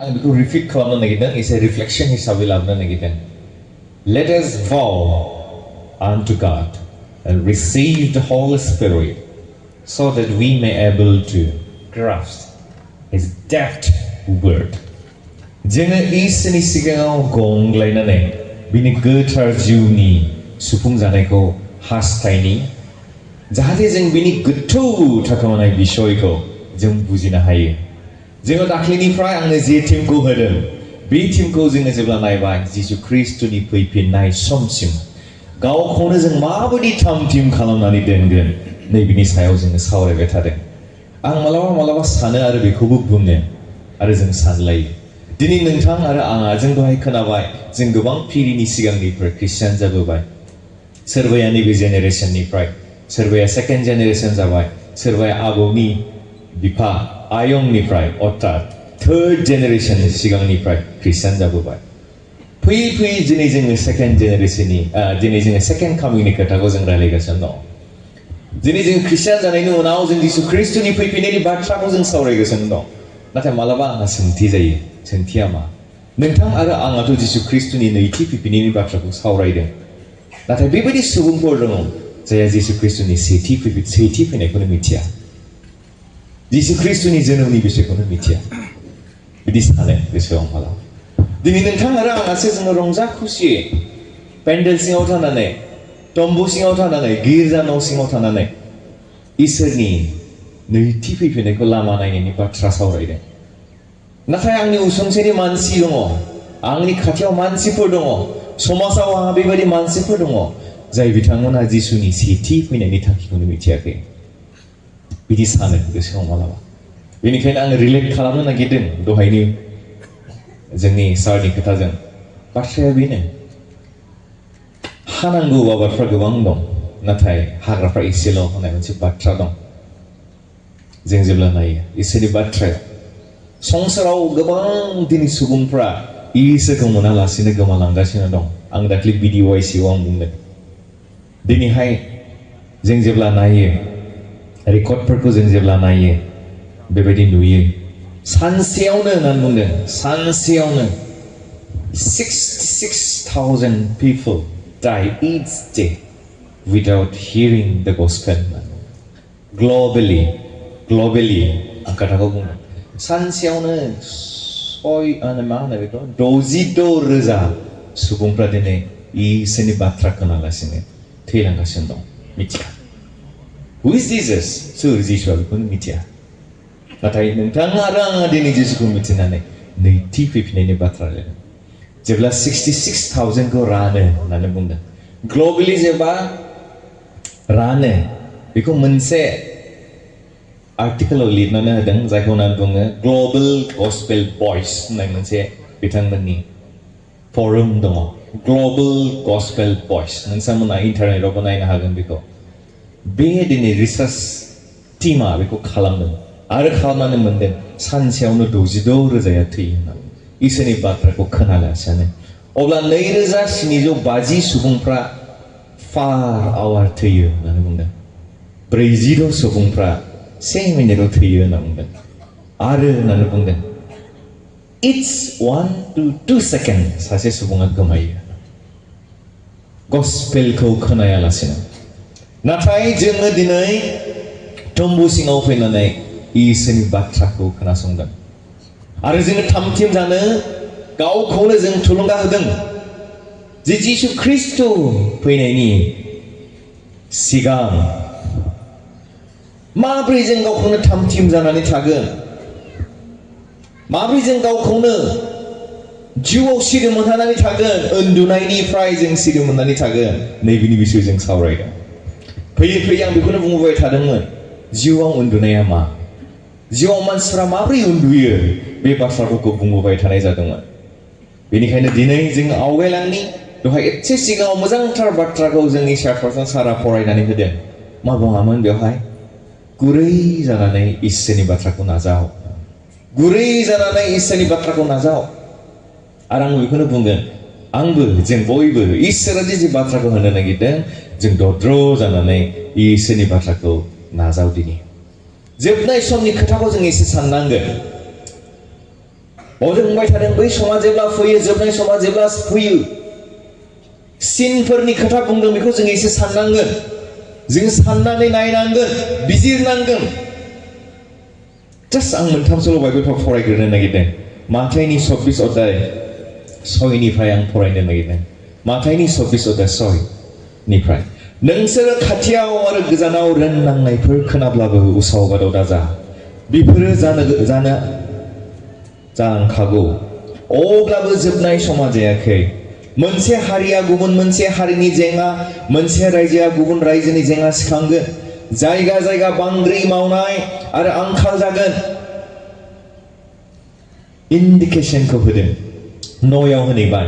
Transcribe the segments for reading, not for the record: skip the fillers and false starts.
आं बेखौ रिपिट खालामनो नागिरदों एसे रिफ्लेक्शन हिसाबै लाबोनो नागिरदों. Let us vow unto God and receive the Holy Spirit so that we may able to grasp His depth word. जोङो इसोरनि सिगाङाव गंग्लायनानै बिनि गोथार जिउनि सुफुंजानायखौ हास्थायनि जाहाथे जों बिनि गोथौ थाखोमानाय बिसयखौ जों बुजिनो हायो. जोङो दाख्लैनिफ्राय आंनो जे टीमखौ होदों बे टीमखौ जोङो जेब्ला नायबाय जिसु ख्रीष्टनि फैफिननाय समसिम गावखौनो जों माबायदि थाम-थिम खालामनानै दोनगोन नैबेनि सायाव जोङो सावरायबाय थादों. आं मालाबा सानो आरो बेखौबो बुङो आरो जों सानलायो. दिनै नोंथां आरो आंहा जों दहाय खोनाबाय जों गोबां पिरिनि सिगांनिफ्राय ख्रिस्टियान जाबोबाय. सोरबाया नैबे जेनेरेशननिफ्राय, सोरबाया सेकेन्ड जेनेरेशन जाबाय, सोरबाया आबौनि बिफा आयंनिफ्राय अर्थात थर्ड जेनेरेशन सिगांनिफ्राय ख्रिस्टियान जाबोबाय. फैयै फैयै दिनै जोङो सेकेन्ड जेनेरेशननि दिनै जोङो सेकेन्ड कामिंनि खोथाखौ जों रायलायगासिनो दं. दिनै जों ख्रिस्टियान जानायनि उनाव जों जिसु ख्रीष्टनि फैफिननायनि बाथ्राखौ जों सावरायगासिनो दं. नाथाय मालाबा आंहा सोंथि जायो. सोंथिया मा? नोंथां आरो आंहाथ' जिसु ख्रीष्टनि नैथि फैफिननायनि बाथ्राखौ सावरायदों. नाथाय बेबायदि सुबुंफोर दङ जायहा जिसु ख्रीष्टनि सेथि फैनायखौनो मिथिया. जिसु ख्रीष्टनि जोनोमनि बिसयखौनो मिथिया. बिदि सानो गोसोआव मालाबा. दिनै नोंथां आरो आंहासो जोङो रंजा खुसियै पेन्डेल सिङाव थानानै तम्बु सिङाव थानानै गिर्जा न' सिङाव थानानै इसोरनि नैथि फैफिननायखौ लामा नायनायनि बाथ्रा सावरायदों. नाथाय आंनि उसुंसेनि मानसि दङ, आंनि खाथियाव मानसिफोर दङ, समाजाव आंहा बेबायदि मानसिफोर दङ जाय बिथांमोना जिसुनि सेथि फैनायनि थांखिखौनो मिथियाखै. बिदि सानो गोसोआव मालाबा. बेनिखायनो आङो रिलेट खालामनो नागिरदों दहायनि जोंनि सारनि खोथाजों. बाथ्राया बेनो हानांगौ आबादफ्रा गोबां दं नाथाय हाग्राफ्रा एसेल' होननाय मोनसे बाथ्रा दं. जों जेब्ला नायो इसोरनि बाथ्राया संसाराव गोबां दिनै सुबुंफ्रा इसोरखौ मोनालासिनो गोमालांगासिनो दं. आं दाख्लै BDYCआव आं बुंदों. दिनैहाय जों जेब्ला नायो रेकर्डफोरखौ जों जेब्ला नायो बेबायदि नुयो सानसेयावनो होननानै बुंदों सानसेयावनो 66,000 people die each day without hearing the gospel. Globally आं खोथाखौ बुंदों सानसेयावनो 66,000 सुबुंफ्रा दिनै इसोरनि बाथ्रा खोनागासिनो थैलांगासिनो दं. मिथिया Who is Jesus? सोर जिसुआ बेखौनो मिथिया. नाथाय नोंथाङा आरो आंहा दिनै जिसुखौ मिथिनानै नैथि फैफिननायनि बाथ्रा रायलायदों. जेब्ला 66,000खौ रानो होननानै बुंदों. ग्लबेलि जेब्ला रानो बेखौ मोनसे आर्टिकेलाव लिरनानै होदों जायखौ होननानै बुङो ग्लबेल गस्पेल भइस होननाय मोनसे बिथांमोननि फरम दङ. ग्लबेल गस्पेल भइस नोंथांमोना इन्टारनेटआवबो नायनो हागोन बेखौ. बे दिनै रिसार्च टीमा बेखौ खालामदों आरो खालामनानै मोनदों सानसेयावनो 66,000 थैयो होननानै इसोरनि बाथ्राखौ खोनालासिनो. अब्ला 2,750 सुबुंफ्रा पार आवार थैयो होननानै बुंदों. 46 सुबुंफ्रा 1 मिनिटाव थैयो होनना बुंदों. आरो होननानै बुंदों It's 1 to 2 seconds सासे सुबुङा गोमायो गस्पेलखौ खोनायालासिनो. नाथाय जोङो दिनै तम्बु सिङाव फैनानै इसोरनि बाथ्राखौ खोनासंदों आरो जोङो थाम-थिम जानो गावखौनो जों थुलुंगा होदों जे जिसु ख्रीष्ट फैनायनि सिगां माब्रै जों गावखौनो थाम-थिम जानानै थागोन, माब्रै जों गावखौनो जिउआव सिरि मोनहानानै थागोन, उन्दुनायनिफ्राय जों सिरि मोननानै थागोन. नैबेनि बिसय जों सावरायदों. फैयै फैयै आं बेखौनो बुंबाय थादोंमोन जिउआव उन्दुनाया मा, जिउआव मानसिफ्रा माब्रै उन्दुयो बे बाथ्राफोरखौ बुंबाय थानाय जादोंमोन. बेनिखायनो दिनै जों आवगायलांनि दहाय एसे सिगाङाव मोजांथार बाथ्राखौ जोंनि सारपारसन सारा फरायनानै होदों. मा बुङामोन बेवहाय? गुरै जानानै इसोरनि बाथ्राखौ नाजाव, गुरै जानानै इसोरनि बाथ्राखौ नाजाव. आरो आं बेखौनो बुंगोन आंबो जों बयबो इसोरा जे बाथ्राखौ होनो नागिरदों जों दद्र जानानै इसोरनि बाथ्राखौ नाजावदिनि. जोबनाय समनि खोथाखौ जों एसे साननांगोन. जों बुंबाय थादों बै समा जेब्ला फैयो जोबनाय समा जेब्ला फैयो सिनफोरनि खोथा बुंदों बेखौ जों एसे साननांगोन जों साननानै नायनांगोन बिजिरनांगोन जास्ट आं मोनथामसोल' बाइबेलखौ फरायग्रोनो नागिरदों माथाइनि 24 अध्याय 6 निफ्राय आं फरायनो नागिरदों माथाइनि 24 अध्याय 6 निफ्राय नोंसोरो खाथियाव आरो गोजानाव रोंनांनायफोर खोनाब्लाबो उसाव बादाव दाजा बेफोरो जानांखागौ अब्लाबो जोबनाय समा जायाखै मोनसे हारिया गुबुन मोनसे हारिनि जेंना मोनसे रायजोआ गुबुन रायजोनि जेंना सिखांगोन जायगा जायगा बांग्रि मावनाय आरो आंखाल जागोन इन्डिकेशनखौ होदों न'याव होनैबाय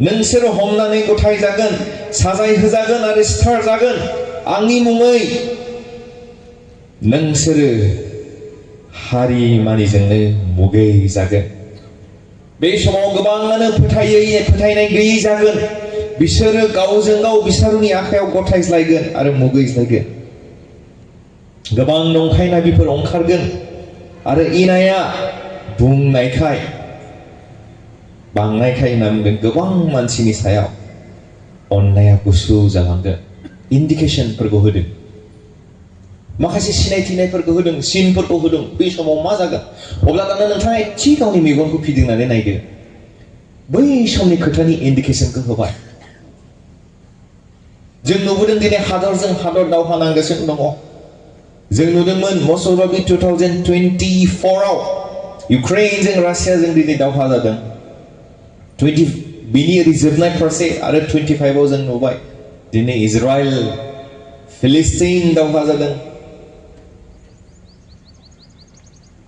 नोंसोरो हमनानै गथाय जागोन साजाय होजागोन आरो सिथार जागोन आंनि मुङै नोंसोरो हारि मानिजोंनो मुगै जागोन बे समाव गोबाङानो फोथायनाय गैयै जागोन बिसोरो गावजों गाव बिसोरनि आखायाव गथायज्लायगोन आरो मुगैज्लायगोन गोबां नंखाय नाबिफोर ओंखारगोन आरो इनाया बुंनायखाय बांनायखाय होनना बुंदों गोबां मानसिनि सायाव अननाया गुसु जालांगोन इन्डिकेशनफोरखौ होदों माखासे सिनायथिनायफोरखौ होदों सिनफोरखौ होदों बे समाव मा जागोन अब्ला दाना नोंथाङा एसे गावनि मेगनखौ फिदिंनानै नायदो बै समनि खोथानि इन्डिकेशनखौ होबाय जों नुबोदों दिनै हादरजों हादर दावहा नांगासिनो दङ जों नुदोंमोन most probably 2024 आव इउक्रेनजों रासियाजों दिनै दावहा जादों 20 बिनि जोबनाय फारसे आरो 25 आव जों नुबाय दिनै इजराइल फिलिस्तीन दावहा जादों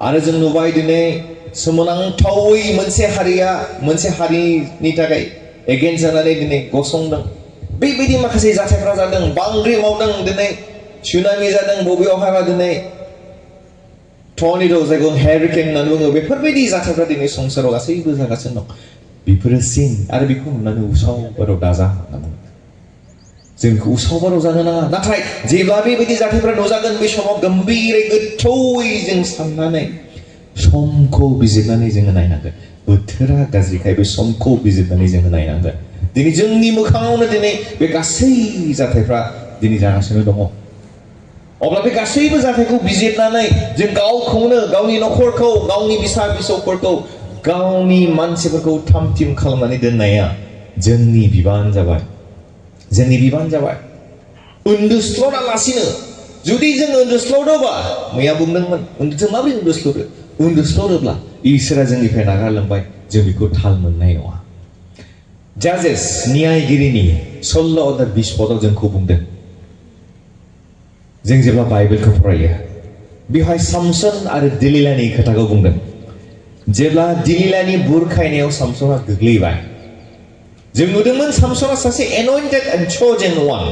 आरो जों नुबाय दिनै सोमोनांथावै मोनसे हारिया मोनसे हारिनि थाखाय एगेन्स्ट जानानै दिनै गसंदों बेबायदि माखासे जाथायफोरा जादों बांग्रि मावदों दिनै सुनामि जादों बबेयावहायबा दिनै टर्नेड' जायखौ हेरिकेन होननानै बुङो बेफोरबायदि जाथायफ्रा दिनै संसाराव गासैबो जागासिनो दं बेफोरो सिन आरो बेखौ नुनानै उसाव बादाव दाजा होनना बुङो जों बेखौ उसाव बादाव जानो नाङा नाथाय जेब्ला बेबायदि जाथायफ्रा नुजागोन बे समाव गम्भीरै गोथौयै जों साननानै समखौ बिजिरनानै जोङो नायनांगोन बोथोरा गाज्रिखाय बे समखौ बिजिरनानै जोङो नायनांगोन दिनै जोंनि मोखाङावनो दिनै बे गासै जाथायफ्रा दिनै जागासिनो दङ अब्ला बे गासैबो जाथायखौ बिजिरनानै जों गावखौनो गावनि नखरखौ गावनि बिसा फिसौफोरखौ गावनि मानसिफोरखौ थाम थिम खालामनानै दोननाया जोंनि बिबान जाबाय उन्दुस्ल'रालासिनो जुदि जों उन्दुस्ल'दोंबा मैया बुंदोंमोन जों माबोरै उन्दुस्ल'दोब्ला इसोरा जोंनिफ्राय नागारलांबाय जों बेखौ थाल मोननाय नङा जाजेस न्यायगिरिनि 16 अध्याय 20 पदआव जोंखौ बुंदों जों जेब्ला बाइबेलखौ फरायो बेवहाय सामसन आरो दिलिलानि खोथाखौ बुंदों जेब्ला दिलिलानि बुरखायनायाव सामसना गोग्लैबाय जों नुदोंमोन सामसना सासे एन'इन्टेड एन्ड च'जेन वान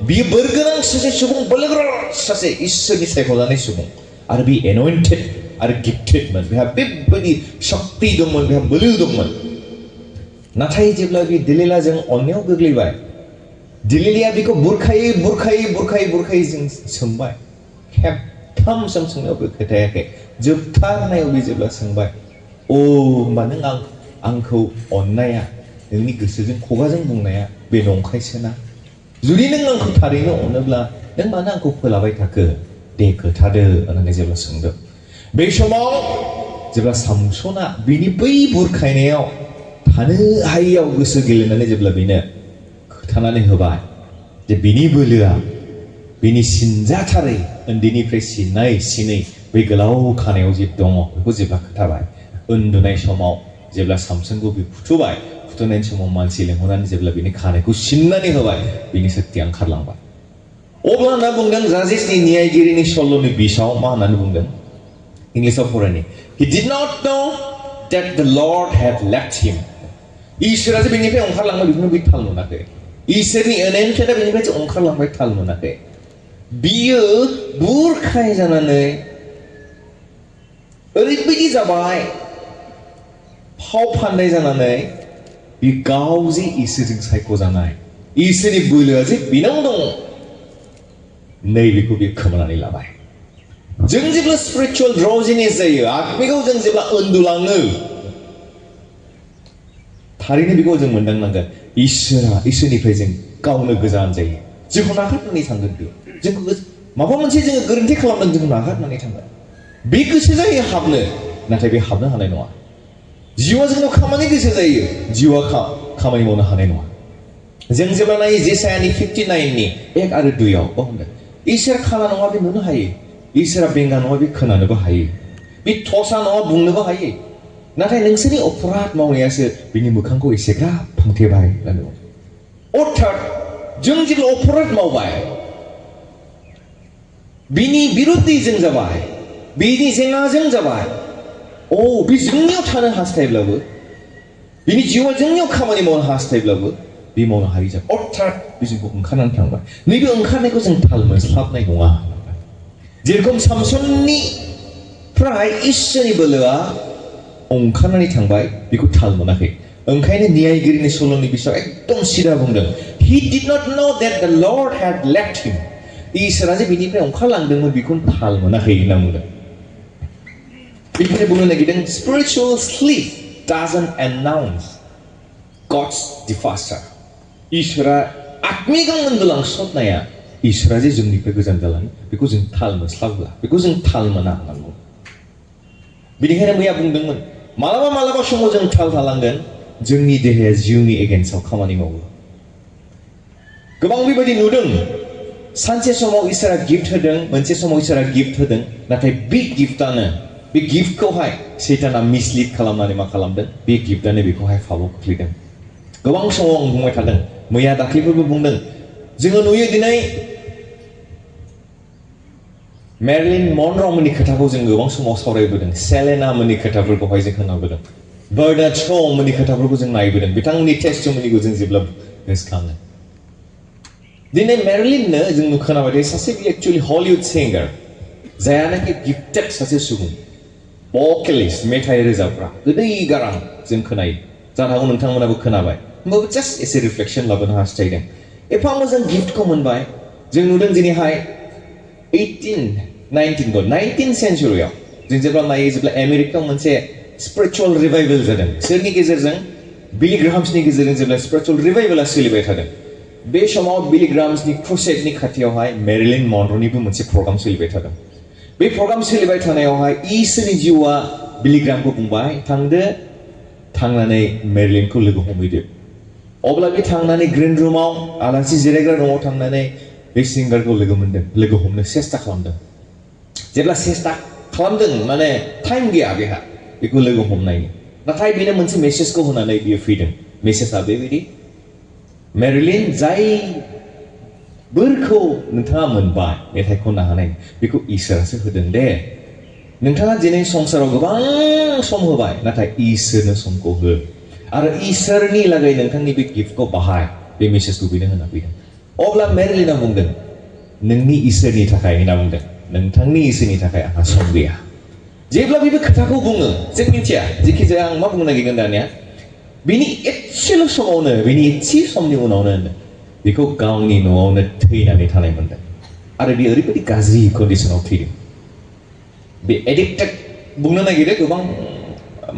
बियो बोरगोनां सासे सुबुं बोलोगोरा सासे इसोरनि सायख'जानाय सुबुं आरो बि एन'इन्टेड आरो गिफ्टेडमोन बेहा बेबायदि शक्ति दंमोन बेहा बोलो दंमोन नाथाय जेब्ला बि दिलिलाजों अन्यायाव गोग्लैबाय दिलिलाया बेखौ बुरखायै जों सोंबाय खेबथाम सोंनायावबो खोथायाखै जोबथारनायाव बे जेब्ला सोंबाय होमबा नों आंखौ अननाया नोंनि गोसोजों खुगाजों बुंनाया बे नंखायसोना जुदि नों आंखौ थारैनो अनोब्ला नों मानो आंखौ फोलाबाय थाखो दे खोथादो होननानै जेब्ला सोंदों बे समाव जेब्ला सामसना बिनि बै बुरखायनायाव थानो हायैयाव गोसो गेलेनानै जेब्ला बेनो खोथानानै होबाय जे बिनि बोलोआ बिनि सिनजाथारै उन्दैनिफ्राय सिनै बै गोलाव खानायाव जे दङ बेखौ जेब्ला खोथाबाय उन्दुनाय समाव जेब्ला सामसनखौ बे फुथुनायनि समाव मानसि लेंहरनानै जेब्ला बिनि खानायखौ सिननानै होबाय बिनि शक्तिया ओंखारलांबाय अब्ला होनना बुंदों जाजेसनि न्यायगिरिनि 16 20 मा होननानै बुंदों इंलिसाव फरायनि he did not know that the Lord had left him इसोरा जे बेनिफ्राय ओंखारलांबाय बेखौनो बे थाल मोनाखै इसोरनि अननायनिफ्राय बेनिफ्राय ओंखारलांबाय थाल मोनाखै बियो बुरखाय जानानै ओरैबायदि जाबाय फाव फान्दाय जानानै बे गाव जे इसोरजों सायख'जानाय इसोरनि बोलोआ जे बिनाव दङ नैबेखौ बे खोमानानै लाबाय जों जेब्ला स्पिरिचुअल ड्राउजिनेस जायो आत्मिकआव जों जेब्ला उन्दुलाङो थारैनो बेखौ जों मोनदांनांगोन इसोरनिफ्राय जों गावनो गोजान जायो जोंखौ नागारनानै थांगोन बे जोंखौ माबा मोनसे जोङो गोरोन्थि खालामदों जोंखौ नागारनानै थांगोन बे गोसो जायो हाबनो नाथाय बे हाबनो हानाय नङा जिउआ जोंनाव खामानि गोसो जायो जिउआ खामानि मावनो हानाय नङा जों जेब्ला नायो जेसायानि 59नि 1 आरो 2आव होनदों इसोर खाना नङा बे नुनो हायो इसोरा बेंगा नङा बे खोनानोबो हायो बे थसा नङा बुंनोबो हायो नाथाय नोंसोरनि अपराध मावनायासो बिनि मोखांखौ एसेग्राब फांथेबाय अर्थात जों जेब्ला अपराध मावबाय बिनि बिरुद्धै जों जाबाय बिनि जेंनाजों जाबाय बे जोंनियाव थानो हास्थायब्लाबो बिनि जिउआ जोंनियाव खामानि मावनो हास्थायब्लाबो बे मावनो हायै जाबाय अर्थात बे जोंखौ ओंखारनानै थांबाय नैबे ओंखारनायखौ जों थाल मोनस्लाबनाय नङा जेरखम सामसननिफ्राय इसोरनि बोलोआ ओंखारनानै थांबाय बेखौ थाल मोनाखै ओंखायनो न्यायगिरिनि सल'नि बिसयाव एकदम सिदा बुंदों he did not know that the Lord had left him इसोरा जे बिनिफ्राय ओंखारलांदोंमोन बेखौ थाल मोनाखै होनना बुंदों बेनिफ्राय बुंनो नागिरदों spiritual sleep doesn't announce God's departure इसोरा आत्मिक उन्दुलांस्लबनाया इसोरा जे जोंनिफ्राय गोजान जालाङो बेखौ जों थाल मोनस्लाबला बेखौ जों थाल मोना होननांगौ बेनिखायनो मैया बुंदोंमोन मालाबा समाव जों थाल थालांगोन जोंनि देहाया जिउनि एगेन्स्टआव खामानि मावो गोबां बेबायदि नुदों सानसे समाव इसोरा गिफ्ट होदों मोनसे समाव इसोरा गिफ्ट होदों नाथाय बे गिफ्टआनो बे गिफ्टखौहाय सैताना मिसलिड खालामनानै मा खालामदों बे गिफ्टआनो बेखौहाय फावआव खोख्लैदों गोबां समाव आं बुंबाय थादों मैया दाख्लैफोरबो बुंदों जोङो नुयो दिनै मेरिलिन मनर' मोननि खोथाखौ जों गोबां समाव सावरायबोदों सेलेना मोननि खोथाफोरखौहाय जों खोनाबोदों बार्नार्ड श' मोननि खोथाफोरखौ जों नायबोदों बिथांमोननि टेस्टिमनिखौ जों जेब्ला गोसोखाङो दिनै मेरिलिननो जों खोनाबाय सासे एक्चुअलि हलिउड सिंगार जायानाखि गिफ्टेड सासे सुबुं भकेलिस्ट मेथाइ रोजाबग्रा गोदै गारां जों खोनायो जानो हागौ नोंथांमोनाबो खोनाबाय होमबाबो जास्ट एसे रिफ्लेक्सन लाबोनो हास्थायदों एफा मोजां गिफ्टखौ मोनबाय जों नुदों दिनैहाय 19th सेन्चुरियाव जों जेब्ला नायो जेब्ला आमेरिकायाव मोनसे स्पिरिचुअल रिभाइभेल जादों सोरनि गेजेरजों बिली ग्राहाम्सनि गेजेरजों जेब्ला स्पिरिचुअल रिभाइभेला सोलिबाय थादों बे समाव बिली ग्राहाम्सनि क्रुसेडनि खाथियावहाय मेरिलिन मनर'निबो मोनसे प्रग्राम सोलिबाय थादों बे प्रग्राम सोलिबाय थानायावहाय इसोरनि जिउआ बिली ग्राहामखौ बुंबाय थांदो थांनानै मेरिलिनखौ लोगो हमहैदो अब्ला बे थांनानै ग्रिन रुमाव आलासि जिरायग्रा रुमाव थांनानै बे सिंगारखौ लोगो हमनो सेस्था खालामदों जेब्ला सेस्था खालामदों माने टाइम गैया बेहा बेखौ लोगो हमनायनि नाथाय बेनो मोनसे मेसेजखौ होनानै बियो फैदों मेसेजआ बेबायदि मेरिलिन जाय बोरखौ नोंथाङा मोनबाय मेथाइ खननो हानाय बेखौ इसोरासो होदों दे नोंथाङा दिनै संसाराव गोबां सम होबाय नाथाय इसोरनो समखौ हो आरो इसोरनि लागै नोंथांनि बे गिफ्टखौ बाहाय बे मेसेजखौ बेनो होना फैदों अब्ला मेरिलिना बुंदों नोंनि इसोरनि थाखाय होनना बुंदों नोंथांनि इसोरनि थाखाय आंहा सम गैया जेब्ला बेबो खोथाखौ बुङो जों मिथिया जेखि जाया आं मा बुंनो नागिरदों दानिया बिनि एसेल' समावनो बिनि एसे समनि उनावनो बेखौ गावनि न'आवनो थैनानै थानाय मोनदों आरो बे ओरैबायदि गाज्रि कन्डिशनाव थैदों बे एडिक्टेड बुंनो नागिरो गोबां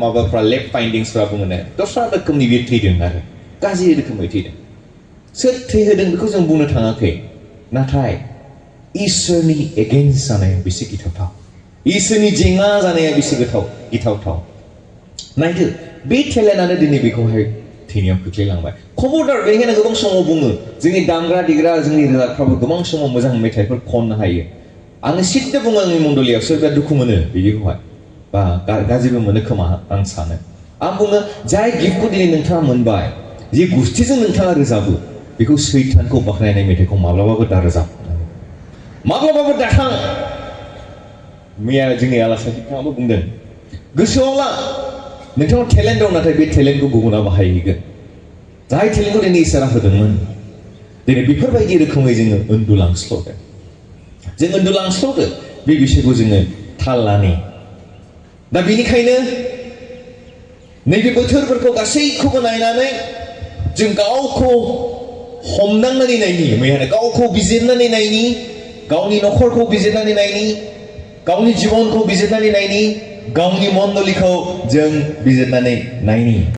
माबाफ्रा लेब फाइन्डिंसफ्रा बुङो दस्रा रोखोमनि बे थैदों आरो गाज्रि रोखोमै थैदों सोर थैहोदों बेखौ जों बुंनो थाङाखै नाथाय इसोरनि एगेन्स्ट जानाया बेसे गिथावथाव इसोरनि जेंना जानाया बेसे गिथावथाव नायदो बे टेलेन्टआनो दिनै बेखौहाय थैनायाव खोख्लैलांबाय खबरदार बेनिखायनो गोबां समाव बुङो जोंनि दामग्रा देग्रा जोंनि रोजाबफ्राबो गोबां समाव मोजां मेथाइफोर खननो हायो आङो सिद्दा बुङो आंनि मण्डलियाव सोरबा दुखु मोनो बिदिखौहाय बा गाज्रिबो मोनो खोमा आं सानो आं बुङो जाय गिफ्टखौ दिनै नोंथाङा मोनबाय जे गुस्थिजों नोंथाङा रोजाबो बेखौ सैतानखौ बाख्नायनाय मेथाइखौ माब्लाबाबो दा रोजाब माब्लाबाबो दाथां मैया जोंनि आलासिफ्राबो बुंदों गोसोआव ला नोंथाङा टेलेन्ट दं नाथाय बे टेलेन्टखौ गुबुना बाहायहैगोन जाय टेलेन्टखौ दिनै इसोरा होदोंमोन दिनै बेफोरबायदि रोखोमै जोङो उन्दुलांस्ल'दों जों उन्दुलांस्ल'दो बे बिषयखौ जोङो थाल लानि दा बेनिखायनो नैबे बोथोरफोरखौ गासैखौबो नायनानै जों गावखौ हमदांनानै नायनि मैयानो गावखौ बिजिरनानै नायनि गावनि न'खरखौ बिजिरनानै नायनि गावनि जिबनखौ बिजिरनानै नायनि गावनि मण्डलिखौ जों बिजिरनानै नायनि